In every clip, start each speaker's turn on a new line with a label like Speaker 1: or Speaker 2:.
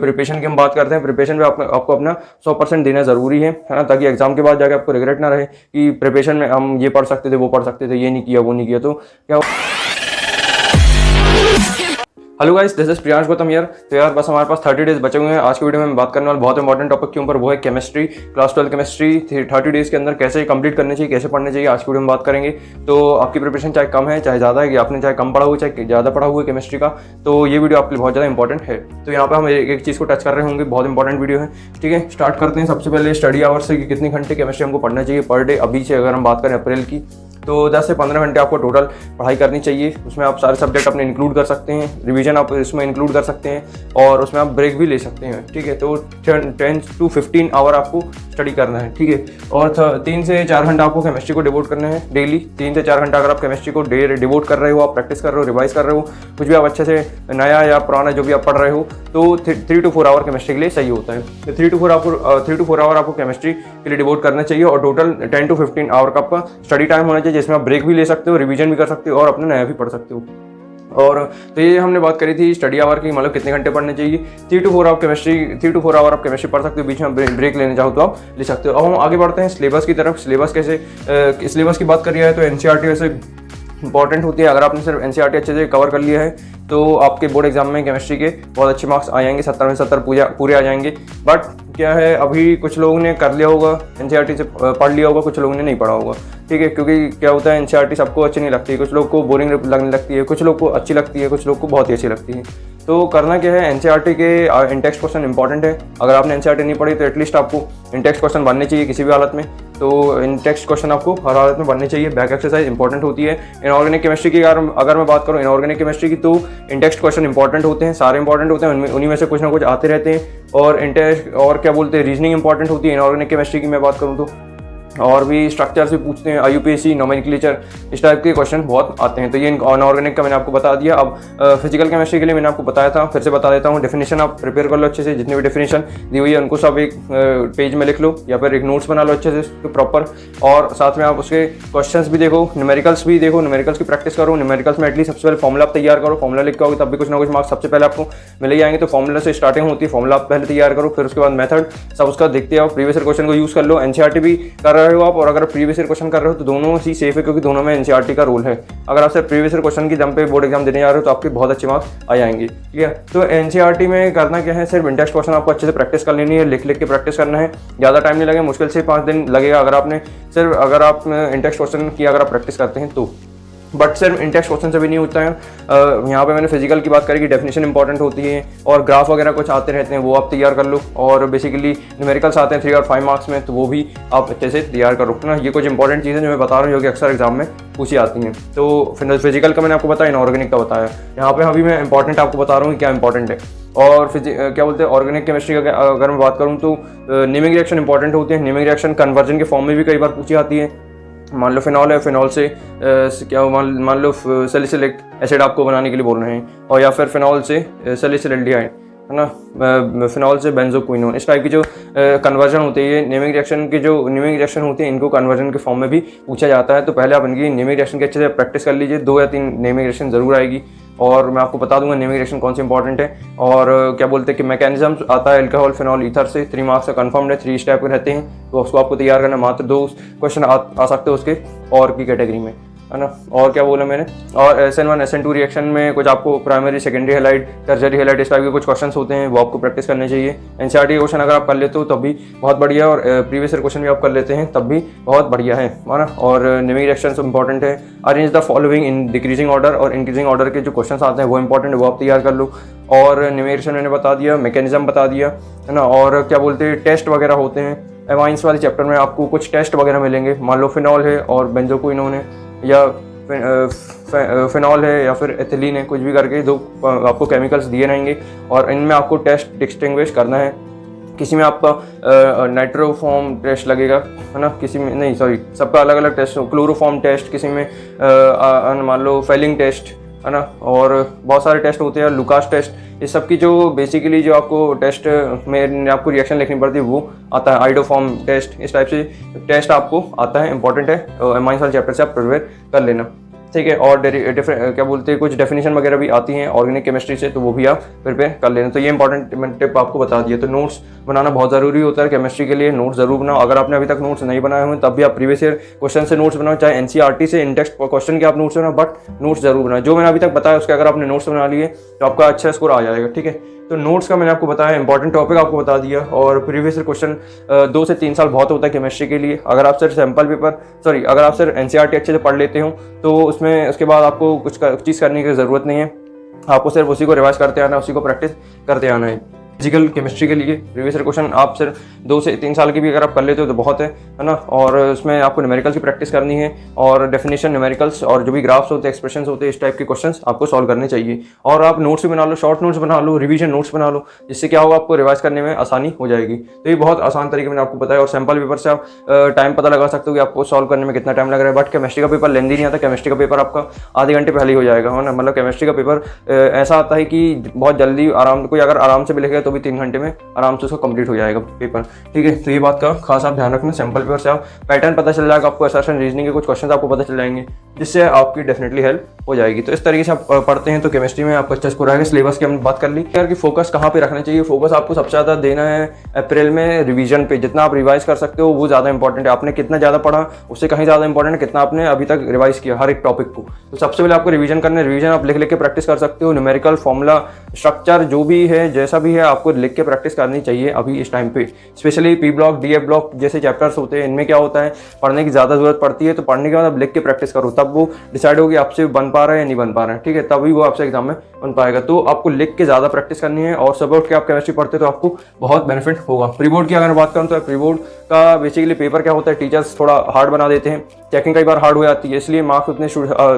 Speaker 1: Preparation की हम बात करते हैं, प्रिपरेशन में आपको अपना 100% देना ज़रूरी है ना, ताकि एग्जाम के बाद जाके आपको रिग्रेट ना रहे कि प्रिपरेशन में हम ये पढ़ सकते थे, वो पढ़ सकते थे, ये नहीं किया, वो नहीं किया। तो क्या hello guys, this is Priyansh Gautam यार। तो यार बस हमारे पास 30 डेज बचे हुए हैं। आज की वीडियो में बात करने वाले बहुत इंपॉर्टेंट टॉपिक के ऊपर, वो है केमिस्ट्री, क्लास 12 केमिस्ट्री 30 डेज के अंदर कैसे कंप्लीट करनी चाहिए, कैसे पढ़ने चाहिए, आज की वीडियो में बात करेंगे। तो आपकी प्रिपरेशन चाहे कम है चाहे ज़्यादा है, कि आपने चाहे कम पढ़ा हुआ चाहे ज़्यादा पढ़ा हुआ है केमिस्ट्री का, तो ये वीडियो आपके लिए बहुत ज़्यादा इंपॉर्टेंट है। तो यहाँ पर हम एक चीज़ को टच कर रहे होंगे, बहुत इंपॉर्टेंट वीडियो है, ठीक है। स्टार्ट करते हैं सबसे पहले स्टडी आवर्स से, कि कितने घंटे केमिस्ट्री हमको पढ़ना चाहिए पर डे। अभी से अगर हम बात करें अप्रैल की, तो 10 से 15 घंटे आपको टोटल पढ़ाई करनी चाहिए। उसमें आप सारे सब्जेक्ट अपने इंक्लूड कर सकते हैं, रिवीजन आप इसमें इंक्लूड कर सकते हैं, और उसमें आप ब्रेक भी ले सकते हैं, ठीक है। तो 10 to 15 आवर आपको स्टडी करना है, ठीक है। और 3 से 4 घंटा आपको केमिस्ट्री को डिवोट करना है डेली। 3 से 4 घंटा अगर आप केमिस्ट्री को डिवोट कर रहे हो, आप प्रैक्टिस कर रहे हो, रिवाइज कर रहे हो, कुछ भी आप अच्छे से नया या पुराना जो भी आप पढ़ रहे हो, तो 3 to 4 आवर केमिस्ट्री के लिए सही होता है। तो 3 to 4 आवर आपको केमिस्ट्री के लिए डिवोट करना चाहिए, और टोटल 10 to 15 आवर का आपका स्टडी टाइम होना चाहिए, जिसमें आप ब्रेक भी ले सकते हो, रिवीजन भी कर सकते हो, और अपना नया भी पढ़ सकते हो। और तो ये हमने बात करी थी स्टडी आवर की, मतलब कितने घंटे पढ़ने चाहिए। 3 to 4 आवर आप केमिस्ट्री पढ़ सकते हो, बीच में ब्रेक लेना चाहो तो आप ले सकते हो। अब हम आगे बढ़ते हैं सिलेबस की तरफ। सिलेबस कैसे, सिलेबस की बात करी है तो एनसीईआरटी वैसे इंपॉर्टेंट होती है। अगर आपने सिर्फ एनसीईआरटी अच्छे से कवर कर लिया है, तो आपके बोर्ड एग्जाम में केमिस्ट्री के बहुत अच्छे मार्क्स आ जाएंगे, 70 में 70 पूरे आ जाएंगे। बट क्या है, अभी कुछ लोगों ने कर लिया होगा, एनसीईआरटी से पढ़ लिया होगा, कुछ लोगों ने नहीं पढ़ा होगा, ठीक है। क्योंकि क्या होता है, एनसीईआरटी सबको अच्छी नहीं लगती है, कुछ लोग को बोरिंग लगने लगती है, कुछ लोग को अच्छी लगती है, कुछ लोग को बहुत ही अच्छी लगती है। तो करना क्या है, एनसीईआरटी के इंटेक्स्ट क्वेश्चन इंपॉर्टेंट है। अगर आपने एनसीईआरटी नहीं पढ़ी तो एटलीस्ट आपको इंटेक्स्ट क्वेश्चन बनने चाहिए किसी भी हालत में। तो इंटेक्स्ट क्वेश्चन आपको हर हालत में बनने चाहिए। बैक एक्सरसाइज इंपॉर्टेंट होती है। इनऑर्गेनिक केमिस्ट्री की अगर मैं बात करूँ इनऑर्गेनिक केमिस्ट्री की, तो इंटेक्स्ट क्वेश्चन इंपॉर्टेंट होते हैं, सारे इंपॉर्टेंट होते हैं, उन्हीं में से कुछ ना कुछ आते रहते हैं। और इंटेक्स्ट और क्या बोलते हैं, रीजनिंग इंपॉर्टेंट होती है इनऑर्गेनिक केमिस्ट्री की मैं बात करूँ तो। और भी स्ट्रक्चर से पूछते हैं, आईयूपीएसी, नोमेनक्लेचर, इस टाइप के क्वेश्चन बहुत आते हैं। तो ये इनऑर्गेनिक का मैंने आपको बता दिया। अब फिजिकल केमिस्ट्री के लिए मैंने आपको बताया था, फिर से बता देता हूँ। डेफिनेशन आप प्रिपेयर कर लो अच्छे से, जितनी भी डेफिनेशन दी हुई है उनको सब एक पेज में लिख लो, या फिर एक नोट्स बना लो अच्छे से प्रॉपर। और साथ में आप उसके क्वेश्चंस भी देखो, न्यूमेरिकल्स भी देखो, न्यूमेरिकल्स की प्रैक्टिस करो। न्यूमेरिकल्स में एटलीस्ट सबसे पहले फॉर्मुला आप तैयार करो। फॉर्मुला लिख के आओगे तब भी कुछ ना कुछ मार्क्स सबसे पहले आपको मिल ही आएंगे। तो फॉर्मुला से स्टार्टिंग होती है, फॉर्मुला आप पहले तैयार करो, फिर उसके बाद मेथड सब उसका देखते आओ। प्रीवियस ईयर क्वेश्चन को यूज कर लो। एनसीईआरटी भी कर रहे हो आप, और अगर प्रीवियस ईयर क्वेश्चन कर रहे हो तो दोनों ही सेफ है, क्योंकि दोनों में एनसीईआरटी का रोल है। अगर आप सिर्फ प्रीवियस ईयर क्वेश्चन की दम पे बोर्ड एग्जाम देने जा रहे हो तो आपके बहुत अच्छे मार्क्स आ जाएंगे, ठीक है। तो एनसीईआरटी में करना क्या है, सिर्फ इंटेक्स्ट क्वेश्चन आपको अच्छे से प्रैक्टिस कर लेनी है, लिख के प्रैक्टिस करना है। ज़्यादा टाइम नहीं लगेगा, मुश्किल से 5 दिन लगेगा अगर आप इंटेक्स्ट क्वेश्चन की अगर आप प्रैक्टिस करते हैं तो। बट सिर्फ इंटेक्स्ट क्वेश्चन से भी नहीं होता है। यहाँ पे मैंने फिजिकल की बात करी कि डेफिनेशन इंपॉर्टेंट होती है, और ग्राफ वगैरह कुछ आते रहते हैं, वो आप तैयार कर लो। और बेसिकली न्यूमेरिकल्स आते हैं 3 और 5 मार्क्स में, तो वो भी आप अच्छे से तैयार करो ना। ये कुछ इंपॉर्टेंट चीज़ें जो मैं बता रहा हूँ, जो कि अक्सर एग्जाम में पूछी आती हैं। तो फिजिकल का मैंने आपको बताया, इनऑर्गेनिक का बताया। यहाँ पे अभी मैं इंपॉर्टेंट आपको बता रहा हूँ कि क्या इंपॉर्टेंट है। और क्या बोलते हैं, ऑर्गेनिक केमिस्ट्री का अगर मैं बात करूँ तो नेमिंग रिएक्शन इंपॉर्टेंट होती है। नेमिंग रिएक्शन कन्वर्जन के फॉर्म में भी कई बार पूछी आती है। मान लो फिनॉल है, फिनॉल से क्या मान लो सैलिसिलिक एसिड आपको बनाने के लिए बोल रहे हैं, और या फिर फिनॉल से सैलिसिल्डिहाइड, है ना, फिनॉल से बेंजोक्विनोन, इस टाइप की जो कन्वर्जन होती है, नेमिंग रिएक्शन होती है, इनको कन्वर्जन के फॉर्म में भी पूछा जाता है। तो पहले आप इनकी नेमिंग रिएक्शन के अच्छे से प्रैक्टिस कर लीजिए। 2 या 3 नेमिंग रिएक्शन जरूर आएगी, और मैं आपको बता दूंगा नेमिंग रिएक्शन कौन सी इंपॉर्टेंट है। और क्या बोलते हैं कि मैकेनिज्म आता है अल्कोहल फिनॉल ईथर से, 3 मार्क्स का कन्फर्म्ड है, 3 स्टेप के रहते हैं, तो उसको आपको तैयार करना। मात्र 2 क्वेश्चन आ सकते हैं उसके और की कैटेगरी में, है ना। और क्या बोला मैंने, और SN1 SN2 रिएक्शन में कुछ आपको primary, secondary halide, tertiary halide, इस टाइप के कुछ क्वेश्चंस होते हैं, वो आपको प्रैक्टिस करने चाहिए। एनसीईआरटी क्वेश्चन अगर आप कर लेते हो तब भी बहुत बढ़िया, और प्रीवियस ईयर क्वेश्चन भी आप कर लेते हैं तब भी बहुत बढ़िया है ना। और नेमिंग रिएक्शन इंपॉर्टेंट है। Arrange the following in decreasing order और इंक्रीजिंग ऑर्डर के जो क्वेश्चन आते हैं वो इंपॉर्टेंट है, वो आप तैयार कर लो। और नेमिंग रिएक्शन मैंने बता दिया, मैकेनिज्म बता दिया, है ना। और क्या बोलते हैं, टेस्ट वगैरह होते हैं। एमाइंस वाले चैप्टर में आपको कुछ टेस्ट वगैरह मिलेंगे। मान लो फिनॉल है और बेंजोक्विनोन है, या फिनॉल है, या फिर एथिलीन है, कुछ भी करके 2 आपको केमिकल्स दिए रहेंगे, और इनमें आपको टेस्ट डिस्टिंग्विश करना है। किसी में आपका नाइट्रोफॉर्म टेस्ट लगेगा, है ना, किसी में नहीं, सॉरी, सबका अलग अलग टेस्ट। क्लोरोफॉर्म टेस्ट, किसी में मान लो फेलिंग टेस्ट, है ना। और बहुत सारे टेस्ट होते हैं, लुकास टेस्ट, इस सब की जो बेसिकली जो आपको टेस्ट में आपको रिएक्शन लिखनी पड़ती है वो आता है। आइडोफॉर्म टेस्ट, इस टाइप से टेस्ट आपको आता है, इंपॉर्टेंट है। एमाइंस वाले चैप्टर से आप प्रिपेयर कर लेना। ठीक है। और क्या बोलते हैं, कुछ डेफिनेशन वगैरह भी आती हैं ऑर्गेनिक केमिस्ट्री से, तो वो भी आप प्रिपेयर कर लेना। तो ये इंपॉर्टेंट टिप आपको बता दिया। तो नोट्स बनाना बहुत ज़रूरी होता है केमिस्ट्री के लिए, नोट्स जरूर बनाओ। अगर आपने अभी तक नोट्स नहीं बनाए हुए तब भी आप प्रीवियस ईयर क्वेश्चन से नोट्स बनाओ, चाहे एनसीईआरटी से इन टेक्स्ट क्वेश्चन के आप नोट्स बनाओ, बट नोट्स जरूर बनाओ। जो मैंने अभी तक बताया उसके अगर आपने नोट्स बना लिए तो आपका अच्छा स्कोर आ जाएगा, ठीक है। तो नोट्स का मैंने आपको बताया, इंपॉर्टेंट टॉपिक आपको बता दिया। और प्रीवियस ईयर क्वेश्चन 2 से 3 साल बहुत होता है केमिस्ट्री के लिए। अगर आप सिर्फ सैम्पल पेपर अगर आप सिर्फ एनसीईआरटी अच्छे से पढ़ लेते हो तो उसमें उसके बाद आपको कुछ चीज़ करने की ज़रूरत नहीं है। आपको सिर्फ उसी को रिवाइज करते आना है, उसी को प्रैक्टिस करते आना है। फिजिकल केमिस्ट्री के लिए प्रीवियस ईयर क्वेश्चन आप सिर्फ 2 से 3 साल की भी अगर आप कर लेते हो तो बहुत है ना। और उसमें आपको न्यूमेरिकल्स की प्रैक्टिस करनी है, और डेफिनेशन न्यूमेरिकल्स और जो भी ग्राफ्स होते हैं, एक्सप्रेशंस होते हैं, इस टाइप के क्वेश्चंस आपको सॉल्व करने चाहिए। और आप नोट्स भी बना लो, शॉर्ट नोट्स बना लो, रिवीजन नोट्स बना लो, जिससे क्या होगा, आपको रिवाइज करने में आसानी हो जाएगी। तो ये बहुत आसान तरीके मैंने आपको बताया। और सैम्पल पेपर से आप टाइम पता लगा सकते हो कि आपको सॉल्व करने में कितना टाइम लग रहा है। बट केमिस्ट्री का पेपर लेंदी नहीं आता, केमिस्ट्री का पेपर आपका आधे घंटे पहले ही हो जाएगा, है ना। मतलब केमिस्ट्री का पेपर ऐसा आता है कि बहुत जल्दी कोई अगर आराम से भी लिखेगा तो भी 3 घंटे में आराम से उसको कंप्लीट हो जाएगा पेपर, ठीक है। तो ये बात का खास आप ध्यान रखना। सैम्पल पेपर से आप पैटर्न पता चल जाएगा आपको, असर्शन रीजनिंग के कुछ क्वेश्चन आपको पता चल जाएंगे, जिससे आपकी डेफिनेटली हेल्प हो जाएगी। तो इस तरीके से आप पढ़ते हैं तो केमिस्ट्री में आपका अच्छा स्कोर आएगा। सिलेबस की हमने बात कर ली यार कि फोकस कहाँ पे रखना चाहिए। फोकस आपको सबसे ज़्यादा देना है अप्रैल में रिवीजन पे। जितना आप रिवाइज कर सकते हो वो ज़्यादा इंपॉर्टेंट है। आपने कितना ज़्यादा पढ़ा उससे कहीं ज़्यादा इंपॉर्टेंट है कितना आपने अभी तक रिवाइज किया हर एक टॉपिक को। तो सबसे पहले आपको रिवीजन करना है। रिवीजन आप लिख के प्रैक्टिस कर सकते हो। न्यूमेरिकल फॉर्मूला स्ट्रक्चर जो भी है, जैसा भी है, आपको लिख के प्रैक्टिस करनी चाहिए अभी इस टाइम पे। Specially P block, DF block जैसे चैप्टर्स होते हैं, इनमें क्या होता है, पढ़ने की ज़्यादा जरूरत पड़ती है। तो पढ़ने के बाद आप लिख के प्रैक्टिस करो, तब वो डिसाइड होगी आपसे बन पा रहा है या नहीं बन पा रहा है, ठीक है। तभी वो आपसे एग्जाम में बन पाएगा। तो आपको लिख के ज़्यादा प्रैक्टिस करनी है। और सब के आप केमिस्ट्री पढ़ते तो आपको बहुत बेनिफिट होगा। प्री बोर्ड की अगर बात करूँ तो प्री बोर्ड का बेसिकली पेपर क्या होता है, टीचर्स थोड़ा हार्ड बना देते हैं, चेकिंग कई बार हार्ड हो जाती है, इसलिए मार्क्स उतने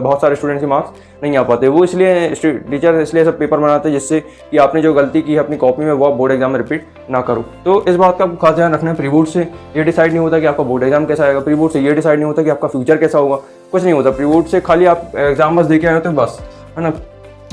Speaker 1: बहुत सारे स्टूडेंट्स के मार्क्स नहीं आ पाते। वो इसलिए टीचर इसलिए सब पेपर बनाते हैं जिससे कि आपने जो गलती की है अपनी कॉपी में वो आप बोर्ड एग्जाम में रिपीट ना करो। तो इस बात का खास ध्यान रखना है। प्री बोर्ड से ये डिसाइड नहीं होता कि आपका बोर्ड एग्जाम कैसा आएगा, प्री बोर्ड से ये डिसाइड नहीं होता कि आपका फ्यूचर कैसा होगा, कुछ नहीं होता। प्री बोर्ड से खाली आप एग्जाम बस दे के आए हो तो बस, है ना।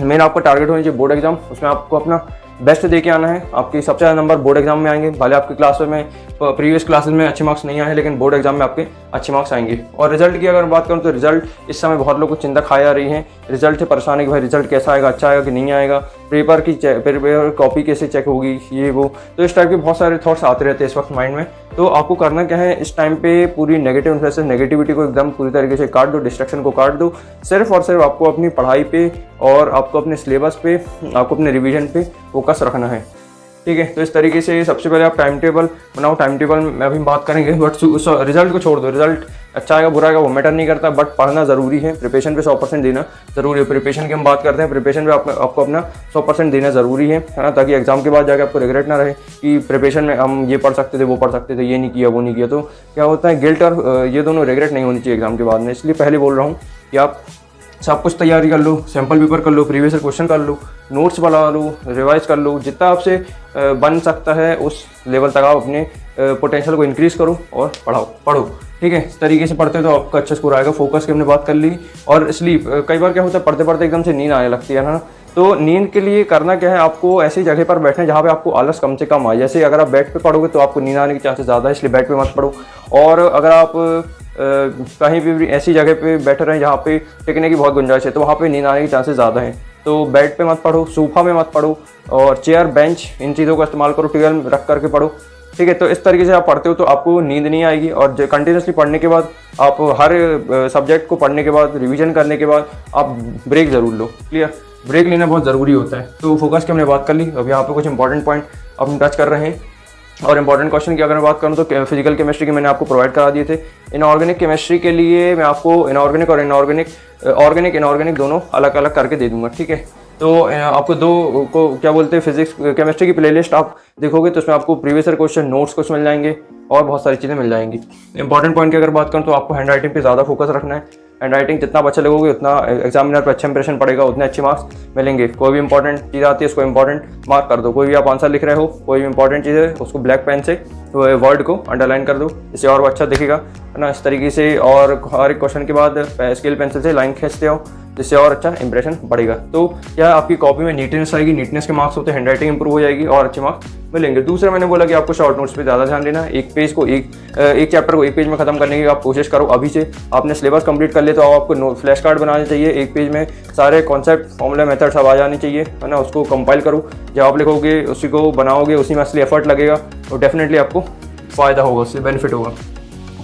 Speaker 1: मेन आपका टारगेट होना चाहिए बोर्ड एग्जाम, उसमें आपको अपना बेस्ट दे के आना है। आपके सबसे ज़्यादा नंबर बोर्ड एग्जाम में आएंगे, भले आपकी क्लास में प्रीवियस क्लासेस में अच्छे मार्क्स नहीं आए, लेकिन बोर्ड एग्जाम में आपके अच्छे मार्क्स आएंगे। और रिजल्ट की अगर बात करूँ तो रिजल्ट इस समय बहुत लोग को चिंता खाई जा रही है। रिजल्ट से परेशान है कि भाई रिजल्ट कैसा आएगा, अच्छा आएगा कि नहीं आएगा, पेपर कॉपी कैसे चेक होगी, ये वो। तो इस टाइप के बहुत सारे थॉट्स आते रहते हैं इस वक्त माइंड में। तो आपको करना क्या है, इस टाइम पे पूरी नेगेटिव इन्फ्लुएंस, नेगेटिविटी को एकदम पूरी तरीके से काट दो, डिस्ट्रैक्शन को काट दो। सिर्फ और सिर्फ आपको अपनी पढ़ाई पे और आपको अपने सिलेबस पे, आपको अपने रिवीजन पे फोकस रखना है, ठीक है। तो इस तरीके से सबसे पहले आप टाइम टेबल बनाओ। टाइम टेबल में अभी बात करेंगे, बट रिजल्ट को छोड़ दो। रिजल्ट अच्छा आएगा बुरा आएगा वो मैटर नहीं करता, बट पढ़ना ज़रूरी है। प्रिपरेशन पे 100% देना ज़रूरी है। प्रिपरेशन की हम बात करते हैं, प्रिपरेशन पे आपको अपना 100% देना ज़रूरी है ना, ताकि एग्जाम के बाद जाकर आपको रिग्रेट ना रहे कि प्रिपरेशन में हम ये पढ़ सकते थे, वो पढ़ सकते थे, ये नहीं किया, वो नहीं किया। तो क्या होता है, गिल्ट और ये दोनों रिग्रेट नहीं होनी चाहिए एग्जाम के बाद में। इसलिए पहले बोल रहा हूँ कि आप सब कुछ तैयारी कर लो, सैम्पल पेपर कर लो, प्रीवियस क्वेश्चन कर लो, नोट्स बना लो, रिवाइज कर लो, जितना आपसे बन सकता है उस लेवल तक आप अपने पोटेंशियल को इंक्रीज़ करो और पढ़ो, ठीक है। इस तरीके से पढ़ते हो तो आपका अच्छा स्कोर आएगा। फोकस की हमने बात कर ली। और स्लीप, कई बार क्या होता है पढ़ते पढ़ते एकदम से नींद आने लगती है ना। तो नींद के लिए करना क्या है, आपको ऐसी जगह पर बैठना है जहाँ पे आपको आलस कम से कम आए। जैसे अगर आप बेड पे पढ़ोगे तो आपको नींद आने के चांसेस ज़्यादा है, इसलिए बेड पे मत पढ़ो। और अगर आप कहीं भी ऐसी जगह पे बैठे रहें जहाँ पे टिकने की बहुत गुंजाइश है, तो वहाँ पे नींद आने के चांसेस ज़्यादा हैं। तो बेड पे मत पढ़ो, सोफा में मत पढ़ो, और चेयर, बेंच, इन चीज़ों का इस्तेमाल करो, टेबल रख करके पढ़ो, ठीक है। तो इस तरीके से आप पढ़ते हो तो आपको नींद नहीं आएगी। और कंटिन्यूसली पढ़ने के बाद आप हर सब्जेक्ट को पढ़ने के बाद, रिवीजन करने के बाद आप ब्रेक ज़रूर लो, क्लियर। ब्रेक लेना बहुत ज़रूरी होता है। तो फोकस की हमने बात कर ली। अब यहाँ पे कुछ इंपॉर्टेंट पॉइंट हम टच कर रहे हैं। और इंपॉर्टेंट क्वेश्चन की अगर मैं बात करूँ तो फिजिकल केमिस्ट्री के मैंने आपको प्रोवाइड करा दिए थे। इनऑर्गेनिक केमिस्ट्री के लिए मैं आपको इनऑर्गेनिक और इनऑर्गेनिक दोनों अलग अलग करके दे दूंगा, ठीक है। तो आपको दो को क्या बोलते हैं, फिजिक्स केमिस्ट्री की प्लेलिस्ट आप देखोगे तो उसमें आपको प्रीवियस ईयर क्वेश्चन, नोट्स कुछ मिल जाएंगे और बहुत सारी चीज़ें मिल जाएंगी। इंपॉर्टेंट पॉइंट की अगर बात करूँ तो आपको हैंड राइटिंग पे ज़्यादा फोकस रखना है। हैंड राइटिंग जितना अच्छा लगोगे उतना एग्जामिनर पर अच्छा इंप्रेशन पड़ेगा, उतने अच्छे मार्क्स मिलेंगे। कोई भी इंपॉर्टेंट चीज़ आती है उसको इंपॉर्टेंट मार्क कर दो। कोई भी आप आंसर लिख रहे हो, कोई भी इंपॉर्टेंट चीज़ है उसको ब्लैक पेन से वर्ड को अंडरलाइन कर दो, इससे और अच्छा दिखेगा, है ना। इस तरीके से और हर एक क्वेश्चन के बाद स्केल पेंसिल से लाइन खींचते हो, जिससे और अच्छा इंप्रेशन बढ़ेगा। तो क्या आपकी कॉपी में नीटनेस आएगी, नीटनेस के मार्क्स होते हैं, हैंडराइटिंग इंप्रूव हो जाएगी और अच्छे मार्क्स मिलेंगे। दूसरा मैंने बोला कि आपको शॉर्ट नोट्स पे ज़्यादा ध्यान देना। एक चैप्टर को एक पेज में खत्म करने की आप कोशिश करो। अभी से आपने सिलेबस कंप्लीट कर लिया तो आपको फ्लैश कार्ड बनाने चाहिए, एक पेज में सारे कॉन्सेप्ट, फॉर्मूला, मेथड सब आ जाने चाहिए, है ना। उसको कंपाइल करो, जब आप लिखोगे उसी को बनाओगे, उसी में असली एफर्ट लगेगा तो डेफिनेटली आपको फ़ायदा होगा, उससे बेनिफिट होगा।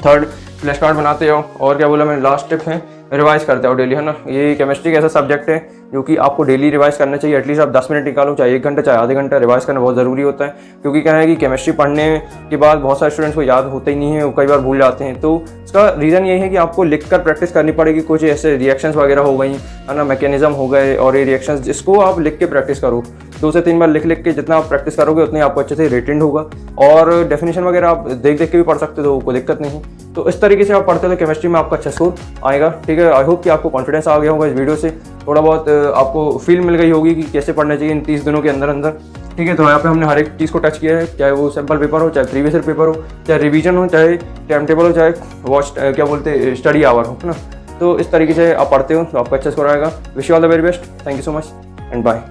Speaker 1: थर्ड, फ्लैश कार्ड बनाते हो। और क्या बोला मैंने, लास्ट टिप है रिवाइज करते हो डेली, है ना। ये केमिस्ट्री का ऐसा सब्जेक्ट है जो कि आपको डेली रिवाइज करना चाहिए। एटलीस्ट आप 10 मिनट निकालो, चाहे 1 घंटा चाहे आधे घंटा, रिवाइज करना बहुत ज़रूरी होता है। क्योंकि क्या है कि केमिस्ट्री पढ़ने के बाद बहुत सारे स्टूडेंट्स को याद होता ही नहीं है, वो कई बार भूल जाते हैं। तो इसका रीज़न ये है कि आपको लिख कर प्रैक्टिस करनी पड़ेगी। कुछ ऐसे रिएक्शंस वगैरह हो गई, है ना, मैकेनिज्म हो गए और ये रिएक्शंस, जिसको आप लिख के प्रैक्टिस करो। 2 से 3 बार लिख के जितना आप प्रैक्टिस करोगे उतनी आपको अच्छे से रिटेंड होगा। और डेफिनेशन वगैरह आप देख के भी पढ़ सकते हो, कोई दिक्कत नहीं। तो इस तरीके से आप पढ़ते हो तो केमिस्ट्री में आपका अच्छा स्कोर आएगा, ठीक है। आई होप कि आपको कॉन्फिडेंस आ गया होगा इस वीडियो से, थोड़ा बहुत आपको फील मिल गई होगी कि कैसे पढ़ना चाहिए इन 30 दिनों के अंदर, ठीक है। तो यहाँ पे हमने हर एक चीज़ को टच किया है, चाहे वो सैम्पल पेपर हो, चाहे प्रीवियस ईयर पेपर हो, चाहे रिवीजन हो, चाहे टाइम टेबल हो, चाहे क्या बोलते स्टडी आवर हो, है ना। तो इस तरीके से आप पढ़ते हो तो आपका अच्छा स्कोर आएगा। Wish you all the very best. Thank you so much and bye.